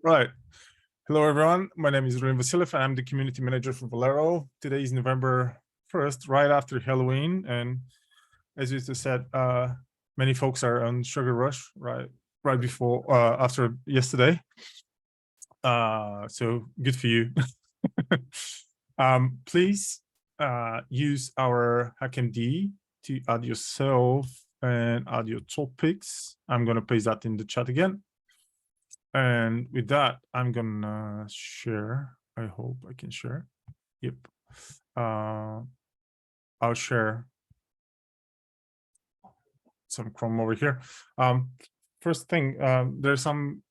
Right. Hello, everyone. My name is Rin Vasiliev, and I'm the community manager for Velero. Today is November 1st, right after Halloween. And as you just said, many folks are on sugar rush right before, after yesterday. So good for you. Please use our HackMD to add yourself and add your topics. I'm going to paste that in the chat again. And with that, I'm gonna share. I hope I can share. Yep. I'll share some Chrome over here. First thing, there's some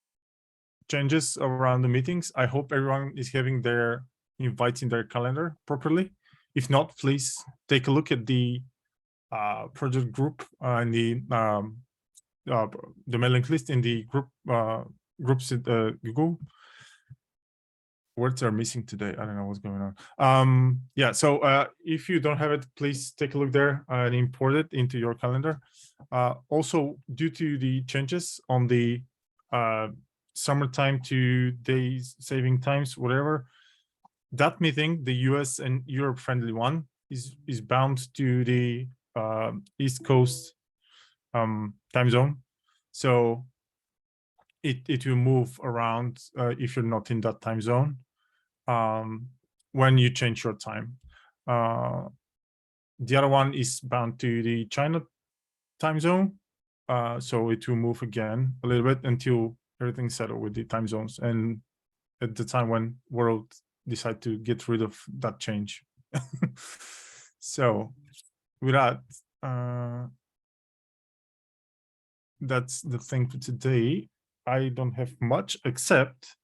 changes around the meetings. I hope everyone is having their invites in their calendar properly. If not, please take a look at the project group and the mailing list in the group groups at Google. Words are missing today. I don't know what's going on. Yeah, so if you don't have it, please take a look there and import it into your calendar. Also, due to the changes on the summertime to days saving times, whatever, that meeting, the US and Europe friendly one, is bound to the East Coast time zone. So it will move around if you're not in that time zone when you change your time. The other one is bound to the China time zone. So it will move again a little bit until everything's settled with the time zones. And at the time when world decide to get rid of that change. So with that, that's the thing for today. I don't have much except,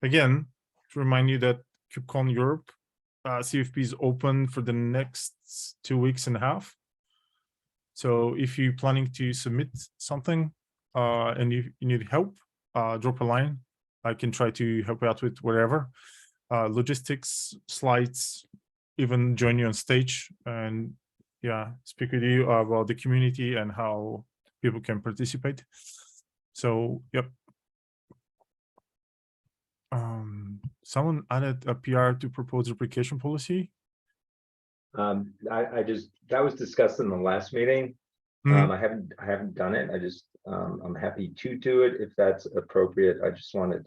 again, to remind you that KubeCon Europe CFP is open for the next 2.5 weeks. So if you're planning to submit something and you need help, drop a line. I can try to help you out with whatever. Logistics, slides, even join you on stage and yeah, speak with you about the community and how people can participate. So, yep. Someone added a PR to propose replication policy. That was discussed in the last meeting. I haven't done it. I'm happy to do it if that's appropriate. I just wanted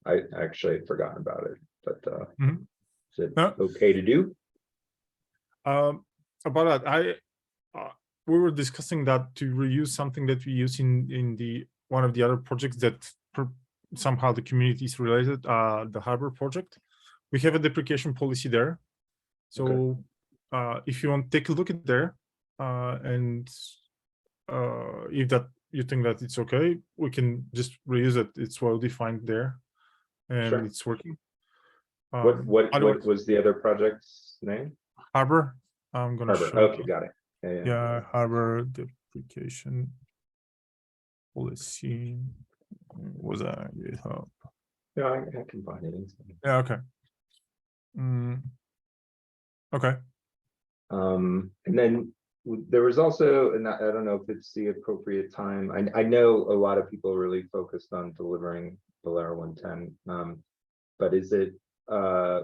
I actually had forgotten about it, but is it okay to do? About that, we were discussing that to reuse something that we use in the one of the other projects that somehow the community is related, the Harbor project. We have a deprecation policy there. So if you want to take a look at there and if that you think that it's okay, we can just reuse it. It's well defined there and it's working. What was the other project's name? Harbor. I'm gonna Harbor. show Okay, you. got it. Yeah, Harbor deprecation policy. Was that GitHub? Yeah, I can find it. Yeah, okay. Okay. And then there was also, and I don't know if it's the appropriate time. I know a lot of people really focused on delivering Velero 110, but is it? I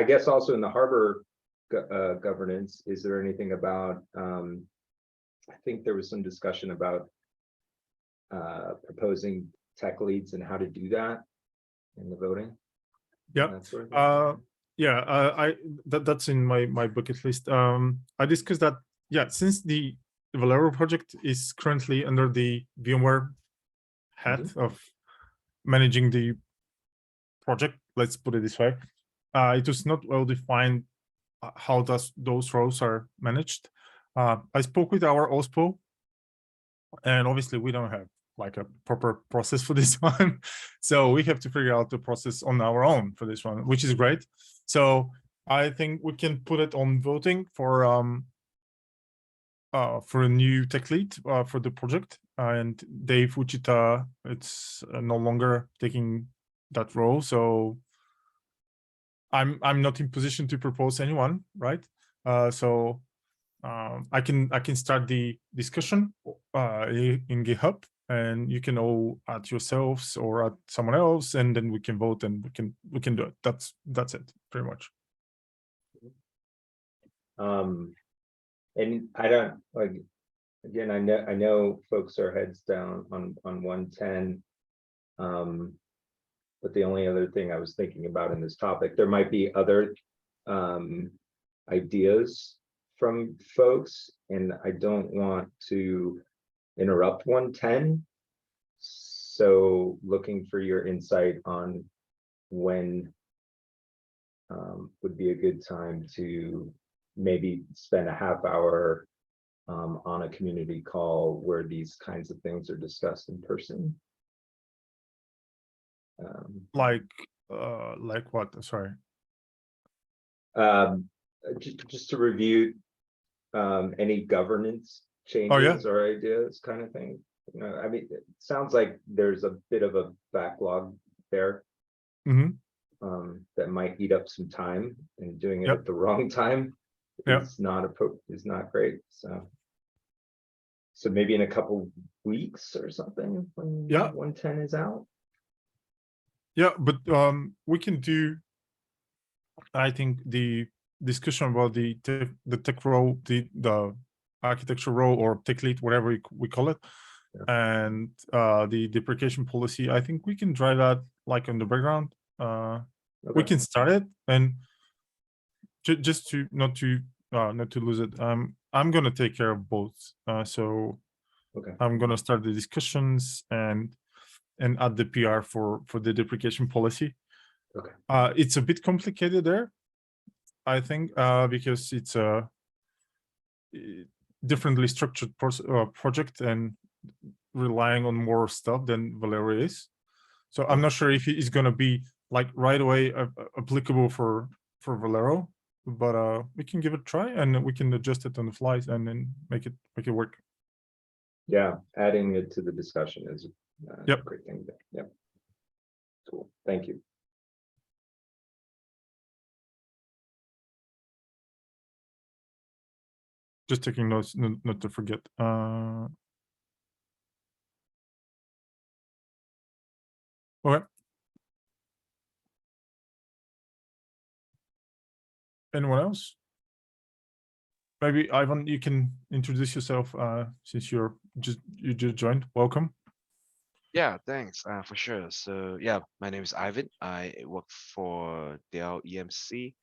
guess also in the Harbor governance, is there anything about? I think there was some discussion about proposing tech leads and how to do that in the voting. Yeah. That's in my bucket list. I discussed that. Yeah, since the Velero project is currently under the VMware hat of managing the project, let's put it this way, it was not well defined how those roles are managed. I spoke with our OSPO, and obviously we don't have like a proper process for this one. So we have to figure out the process on our own for this one, which is great. So I think we can put it on voting for a new tech lead for the project. And Dave Uchita, it's no longer taking that role. So I'm not in position to propose anyone, right? So I can start the discussion in GitHub and you can all add yourselves or add someone else, and then we can vote and we can do it. That's it, pretty much. And I don't like, again, I know folks are heads down on 110. But the only other thing I was thinking about in this topic, there might be other ideas from folks, and I don't want to interrupt 110. So looking for your insight on when would be a good time to maybe spend a half hour on a community call where these kinds of things are discussed in person. Like what? Sorry. Just to review any governance changes or ideas kind of thing. You know, I mean, it sounds like there's a bit of a backlog there that might eat up some time, and doing it at the wrong time is not great. So maybe in a couple weeks or something when 110 is out. Yeah, but we can do, I think, the discussion about the tech role, the architecture role, or tech lead, whatever we call it, and the deprecation policy. I think we can drive that like on the background. We can start it, and just to not to lose it. I'm gonna take care of both. So I'm gonna start the discussions and add the PR for the deprecation policy. It's a bit complicated there, I think, because it's a differently structured project and relying on more stuff than Velero is. So I'm not sure if it's going to be like right away applicable for Velero, but we can give it a try, and we can adjust it on the flies and then make it work. Yeah, adding it to the discussion is a great thing. Yep. Cool. Thank you. Just taking notes, not to forget. Okay. Anyone else? Maybe Ivan, you can introduce yourself since you just joined. Welcome. Yeah, thanks. For sure. So yeah, my name is Ivan. I work for Dell EMC.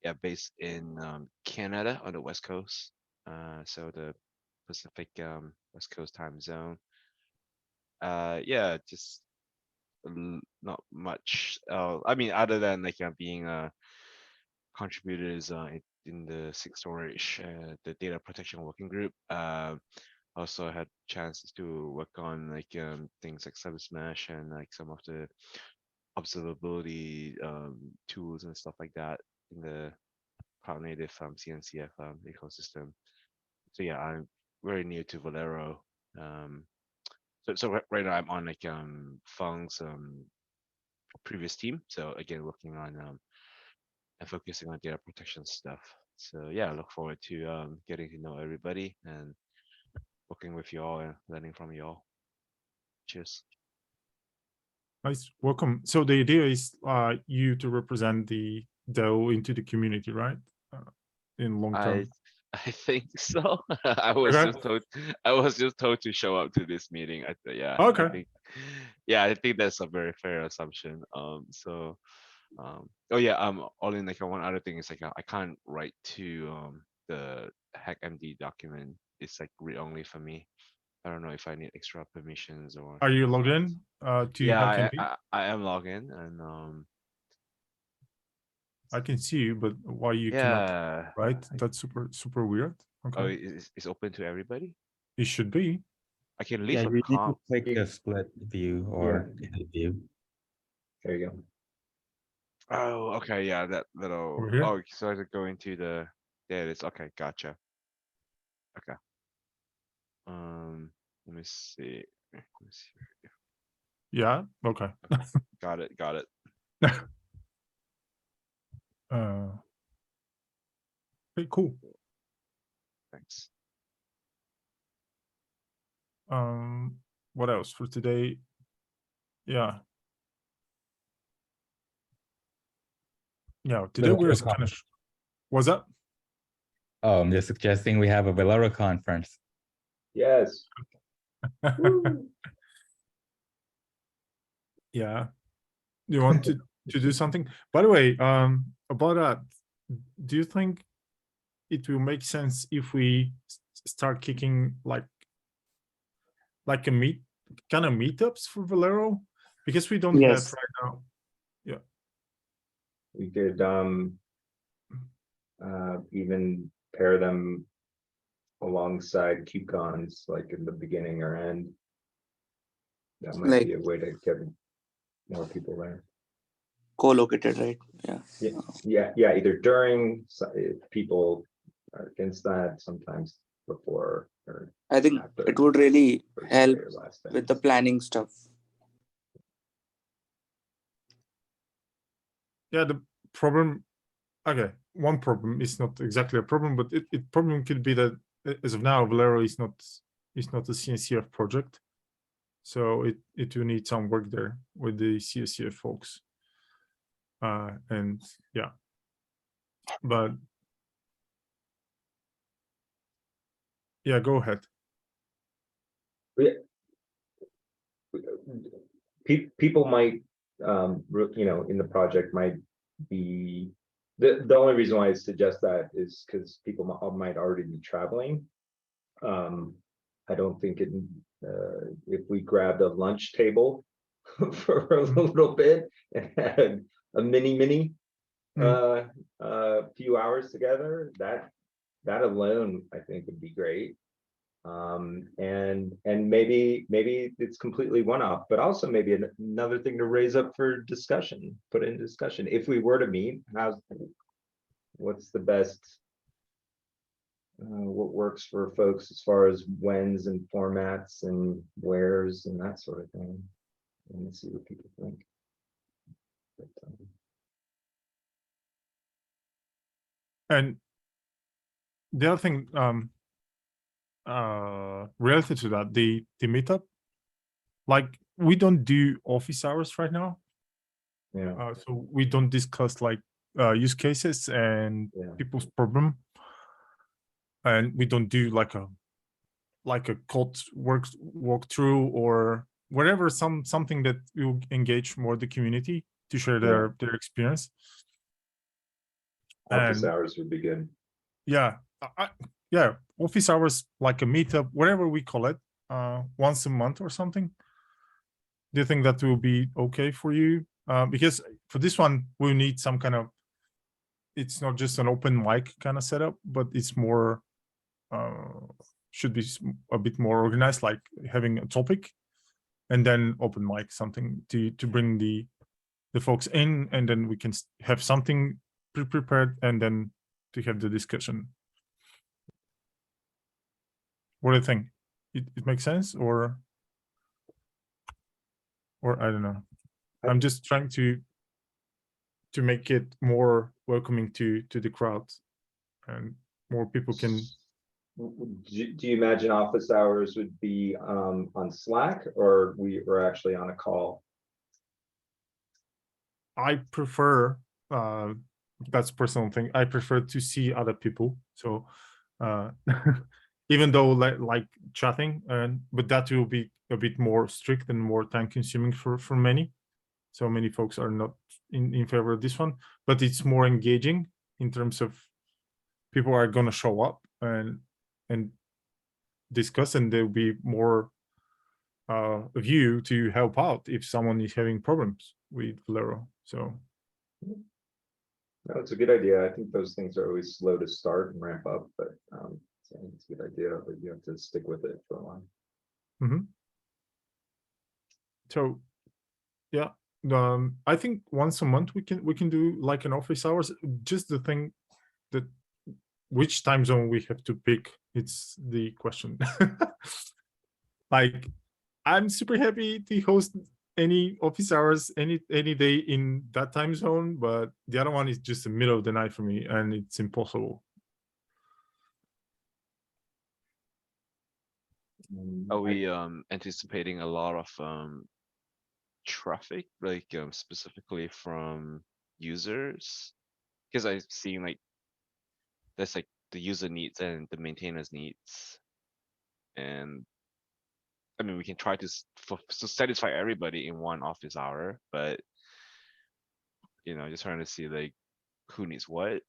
Yeah, based in Canada on the West Coast. So the Pacific West Coast time zone. Yeah, just not much. I mean, other than like being contributors in the SIG storage, the data protection working group. Also had chances to work on like things like Cyber Smash and like some of the observability tools and stuff like that in the cloud native CNCF ecosystem. So yeah, I'm very new to Velero. So right now I'm on like Feng's previous team. So again, working on and focusing on data protection stuff. So yeah, I look forward to getting to know everybody and working with you all and learning from you all. Cheers. Nice, welcome. So the idea is you to represent the DAO into the community, right? In long term. I think so. I was just told to show up to this meeting. Yeah. Okay. I think that's a very fair assumption. Oh yeah. All in like one other thing is like I can't write to the HackMD document. It's like read only for me. I don't know if I need extra permissions or. Are you logged in to HackMD? I am logged in and I can see you, but why you cannot? Right? That's super weird. Okay. Oh, it's open to everybody. It should be. I can leave Yeah, a you need to comp. click a split view or edit view. There you go. Oh, okay, yeah, that'll. Over here? Oh, so I could go into the. There it is. Okay, gotcha. Okay. Let me see. Yeah. Okay. Got it. Got it. Okay, cool. Thanks. what else for today? Yeah. Yeah, today we're Velero kind of. What's up? Oh, I'm just suggesting we have a Velero conference. Yes. Woo. Yeah. You want to do something? By the way, about that, do you think it will make sense if we start kicking like a kind of meetups for Velero? Because we don't have Yes. right now. We could even pair them alongside QCons, like in the beginning or end. That might Like be a way to get more people there. co-located, right? Yeah. Yeah, either during, if people are against that, sometimes before or I think after. it would really first day help or last day. with the planning stuff. Yeah, the problem. Okay, one problem is not exactly a problem, but it problem could be that as of now, Velero is not a CNCF project, so it will need some work there with the CSCF folks. And yeah, but yeah, go ahead. People might, in the project might be, the only reason why I suggest that is because people might already be traveling. I don't think if we grabbed a lunch table for a little bit and had a mini few hours together, that alone I think would be great. And maybe it's completely one-off, but also maybe another thing to raise up for discussion, put in discussion. If we were to meet, what's the best, what works for folks as far as whens and formats and wheres and that sort of thing. And let's see what people think. And the other thing, related to that, the meetup, like we don't do office hours right now, Yeah, so we don't discuss like use cases and yeah. people's problem, and we don't do like a code walkthrough or whatever, something that will engage more the community to share their experience. Office And hours would be good. yeah, yeah, office hours, like a meetup, whatever we call it, once a month or something. Do you think that will be okay for you? Because for this one, we need some kind of, it's not just an open mic kind of setup, but it's more, should be a bit more organized, like having a topic and then open mic, something to bring the folks in, and then we can have something prepared and then to have the discussion. What do you think? It makes sense, or I don't know. I'm just trying to make it more welcoming to the crowd, and more people can. Do you imagine office hours would be on Slack, or we were actually on a call? I prefer, that's personal thing, I prefer to see other people, so even though like chatting, but that will be a bit more strict and more time consuming for many, so many folks are not in favor of this one, but it's more engaging in terms of people are going to show up and discuss, and there'll be more of you to help out if someone is having problems with Velero. So No, it's a good idea. I think those things are always slow to start and ramp up, but so it's a good idea, but you have to stick with it for a while. So yeah, I think once a month we can do like an office hours. Just the thing that which time zone we have to pick, it's the question. Like, I'm super happy to host any office hours any day in that time zone, but the other one is just the middle of the night for me, and it's impossible. Are we anticipating a lot of traffic, like specifically from users? Because I've seen like there's like the user needs and the maintainers needs, and I mean we can try to to satisfy everybody in one office hour, but just trying to see like who needs what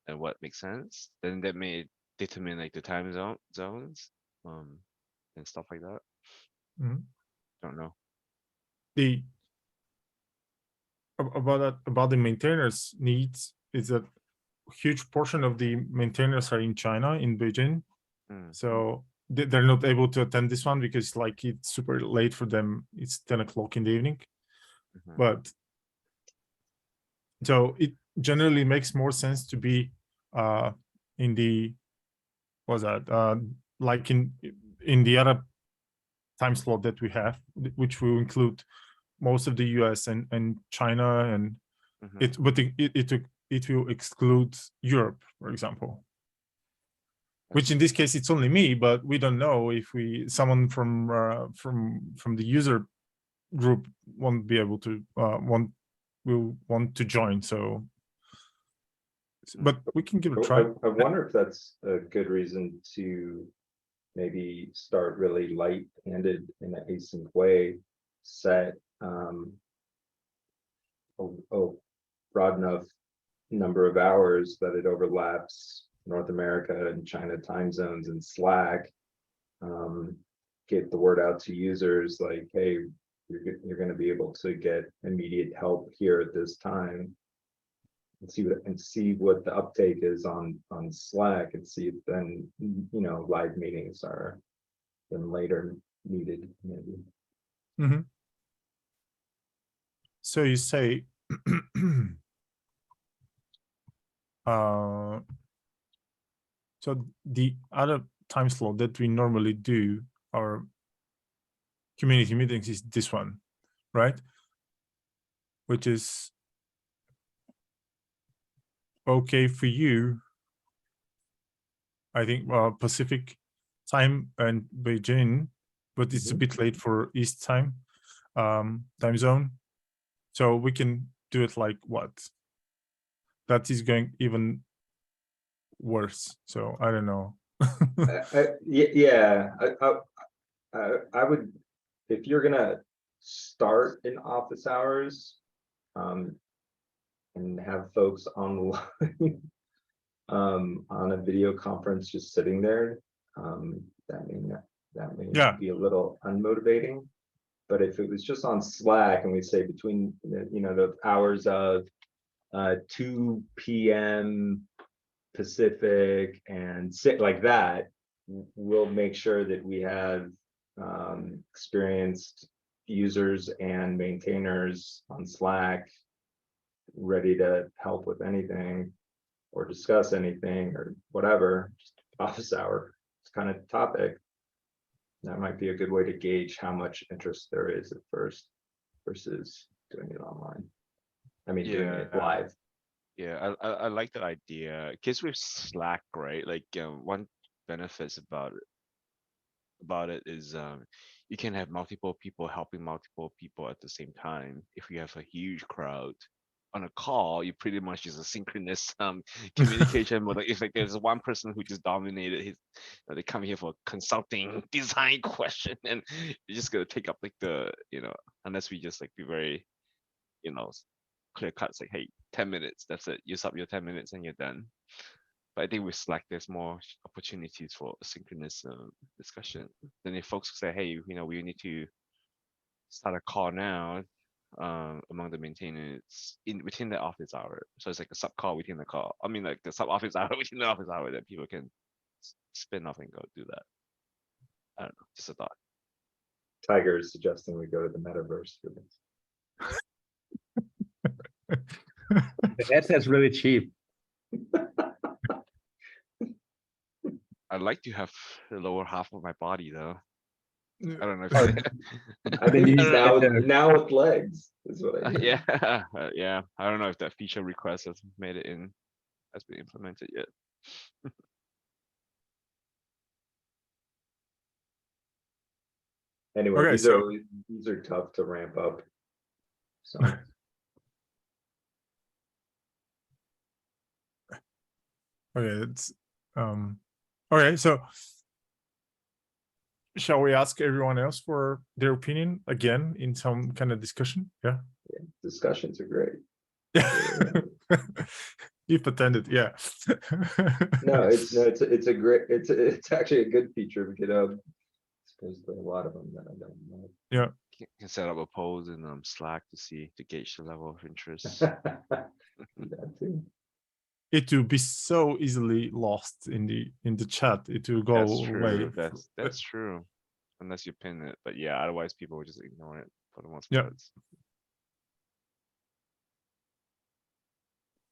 and what makes sense. Then that may determine like the time zones, and stuff like that. Mhm. Don't know. The about the maintainers needs is that huge portion of the maintainers are in China, in Beijing. Mm, So they're not able to attend this one because like it's super late for them. It's 10 o'clock in the evening. mhm. But so it generally makes more sense to be in the what's that like in the other time slot that we have, which will include most of the US and China, and Mhm. it will exclude Europe, for example. I Which in see. this case it's only me, but we don't know if someone from the user group won't be able to will want to join. So, but we can give it a try. I wonder if that's a good reason to maybe start really light-handed in an async way, set a broad enough number of hours that it overlaps North America and China time zones in Slack. Get the word out to users like, hey, you're going to be able to get immediate help here at this time, and see what the uptake is on Slack, and see if then live meetings are then later needed maybe. Mhm. So you say so the other time slot that we normally do our community meetings is this one, right? Which is okay for you, I think, Pacific time and Beijing, but it's a Mhm. bit late for East time zone. So we can do it like what? That is going even worse. So I don't know. Yeah, I would, if you're gonna start in office hours, and have folks online, on a video conference just sitting there, that may Yeah. be a little unmotivating. But if it was just on Slack and we say between the hours of 2 p.m. Pacific and sit like that, we'll make sure that we have experienced users and maintainers on Slack ready to help with anything or discuss anything or whatever, just office hour kind of topic. That might be a good way to gauge how much interest there is at first versus doing it online. I mean, doing it live. Yeah, I like that idea. Because with Slack, right? Like one benefits about it is you can have multiple people helping multiple people at the same time. If you have a huge crowd on a call, you pretty much use a synchronous communication mode. Like if like there's one person who just dominated his, they come here for consulting design question, and you're just gonna take up like the unless we just like be very clear cut. It's like, hey, 10 minutes, that's it. Use up your 10 minutes and you're done. But I think with Slack, there's more opportunities for asynchronous discussion. Then if folks say, hey, we need to start a call now among the maintainers within the office hour. So it's like a sub call within the call. I mean, like the sub office hour within the office hour that people can spin off and go do that. I don't know, just a thought. Tiger is suggesting we go to the metaverse for this. The headset's really cheap. I'd like to have the lower half of my body though. I don't know if I think you now with legs is what I mean. yeah, yeah. I don't know if that feature request has been implemented yet. Anyway, Okay, these are tough to ramp up. So okay, it's okay, so shall we ask everyone else for their opinion again in some kind of discussion? Yeah. discussions are great. You've attended, yeah. No, it's a great, it's actually a good feature because suppose there are a lot of them that I don't know. Yeah. Can set up a polls in Slack to gauge the level of interest. That too. It will be so easily lost in the chat. It will go That's away. true. That's true. Unless you pin it, but yeah, otherwise people will just ignore it for the most Yeah. part.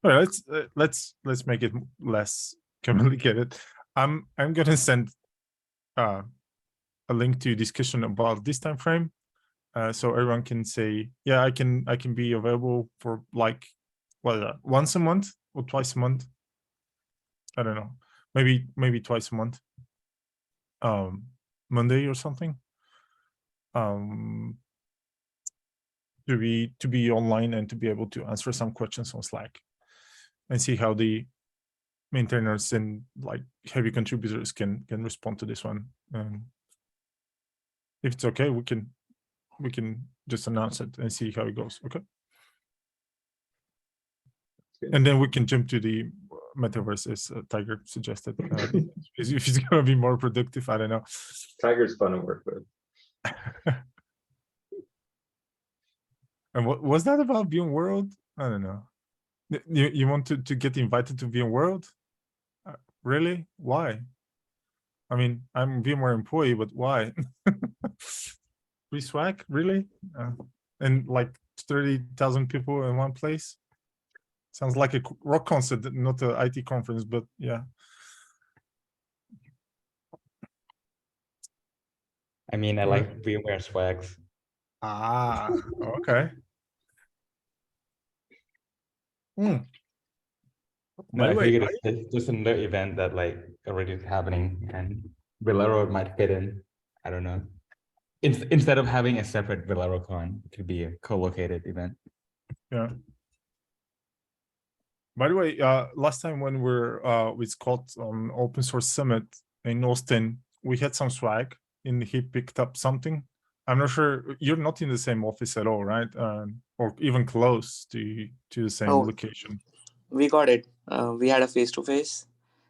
All right, let's make it less complicated. I'm gonna send a link to discussion about this time frame, so everyone can say, yeah, I can be available for like, well, once a month or twice a month. I don't know, maybe twice a month. Monday or something. To be online and to be able to answer some questions on Slack, and see how the maintainers and like heavy contributors can respond to this one. If it's okay, we can just announce it and see how it goes. Okay. Good. And then we can jump to the metaverse as Tiger suggested. If it's gonna be more productive, I don't know. Tiger's fun to work with. And what was that about VMworld? I don't know. You want to get invited to VMworld? Really? Why? I mean, I'm a VMware employee, but why? Free swag, really? And like 30,000 people in one place? Sounds like a rock concert, not a IT conference, but yeah. I mean, I like VMware swags. Ah, okay. No, By I the way, figured it's just another event that like already is happening, and Velero might fit in. I don't know. Instead of having a separate VeleroCon, it could be a co-located event. yeah. By the way, last time when we're with Scott on Open Source Summit in Austin, we had some swag, and he picked up something. I'm not sure, you're not in the same office at all, right? Or even close to the same Oh. location. We got it. We had a face-to-face.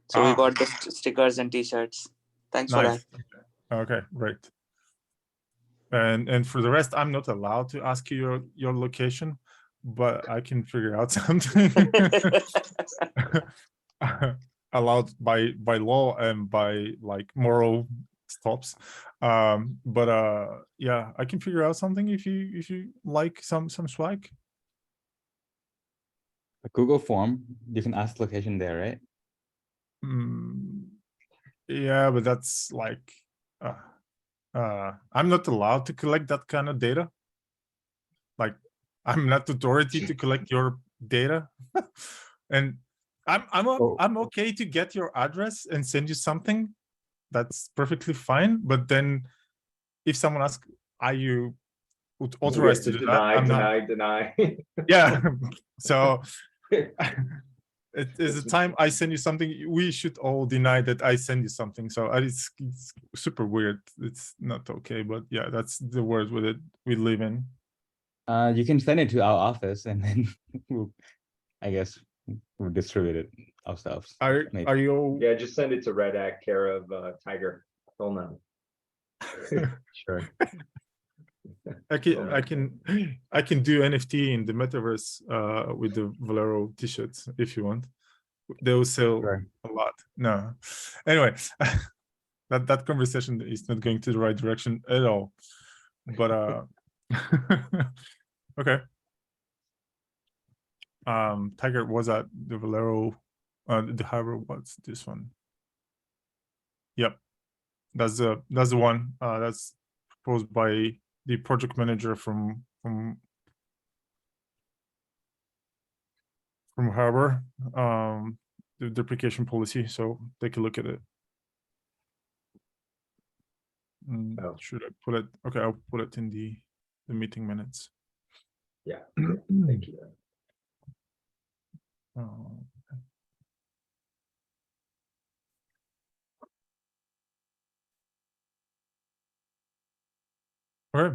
So we got the stickers and t-shirts. Thanks for that. Nice. Okay, great. And for the rest, I'm not allowed to ask you your location, but I can figure out something. Allowed by law and by like moral stops. But yeah, I can figure out something if you like some swag. A Google form, you can ask location there, right? Yeah, but that's like I'm not allowed to collect that kind of data. Like, I'm not authority to collect your data. And I'm okay to get your address and send you something. That's perfectly fine. But then if someone asks, are you authorized to do that? I'm deny. Yeah. So it is the time I send you something, we should all deny that I send you something. So it's super weird. It's not okay, but yeah, that's the world with it we live in. You can send it to our office, and then I guess we'll distribute it ourselves. Are you? Yeah, just send it to Red Act, care of Tiger. He'll know. Sure. I can do NFT in the metaverse with the Velero t-shirts if you want. They will sell a lot. No, anyway, that conversation is not going to the right direction at all. But okay. Tiger was at the Velero, the harbor. What's this one? Yep, that's the one that's proposed by the project manager from Harbor, the deprecation policy. So take a look at it. Oh. Should I put it? Okay, I'll put it in the meeting minutes. Yeah, okay, thank you. Oh, all right.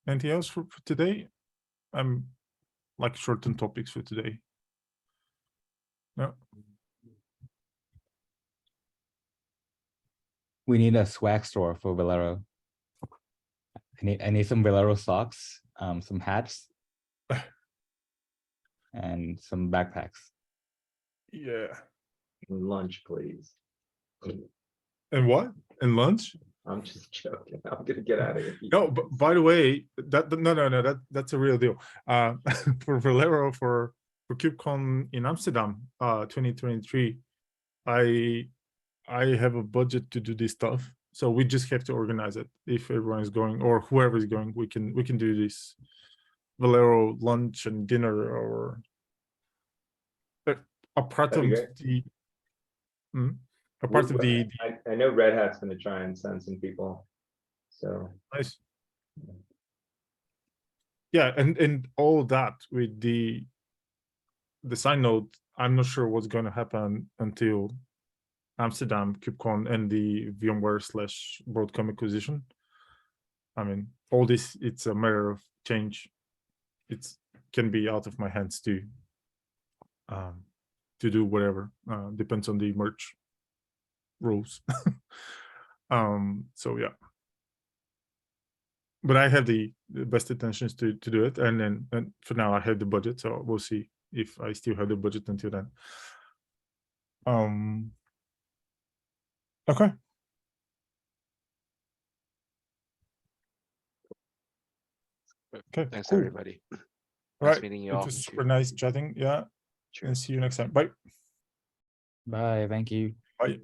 Anything else for today? I'm like shortened topics for today. No. We need a swag store for Velero. I need some Velero socks, some hats, and some backpacks. Yeah. Lunch, please. And what? And lunch? I'm just joking. I'm gonna get out of here. No, but by the way, no, that's a real deal. For Velero for KubeCon in Amsterdam, 2023, I have a budget to do this stuff, so we just have to organize it. If everyone is going or whoever is going, we can do this Velero lunch and dinner or a part That'd of be great. the. A part of the I know Red Hat's gonna try and send some people, so. nice. Yeah, and all that with the side note, I'm not sure what's going to happen until Amsterdam KubeCon and the VMware / Broadcom acquisition. I mean, all this, it's a matter of change. It can be out of my hands to do whatever. Depends on the merge rules. So yeah. But I have the best intentions to do it, and for now I have the budget, so we'll see if I still have the budget until then. Okay. Okay. Thanks, Cool. everybody. All Nice right. meeting you It all. was super nice chatting. Yeah. And Cheers. see you next time. Bye. Bye. Thank you. Bye.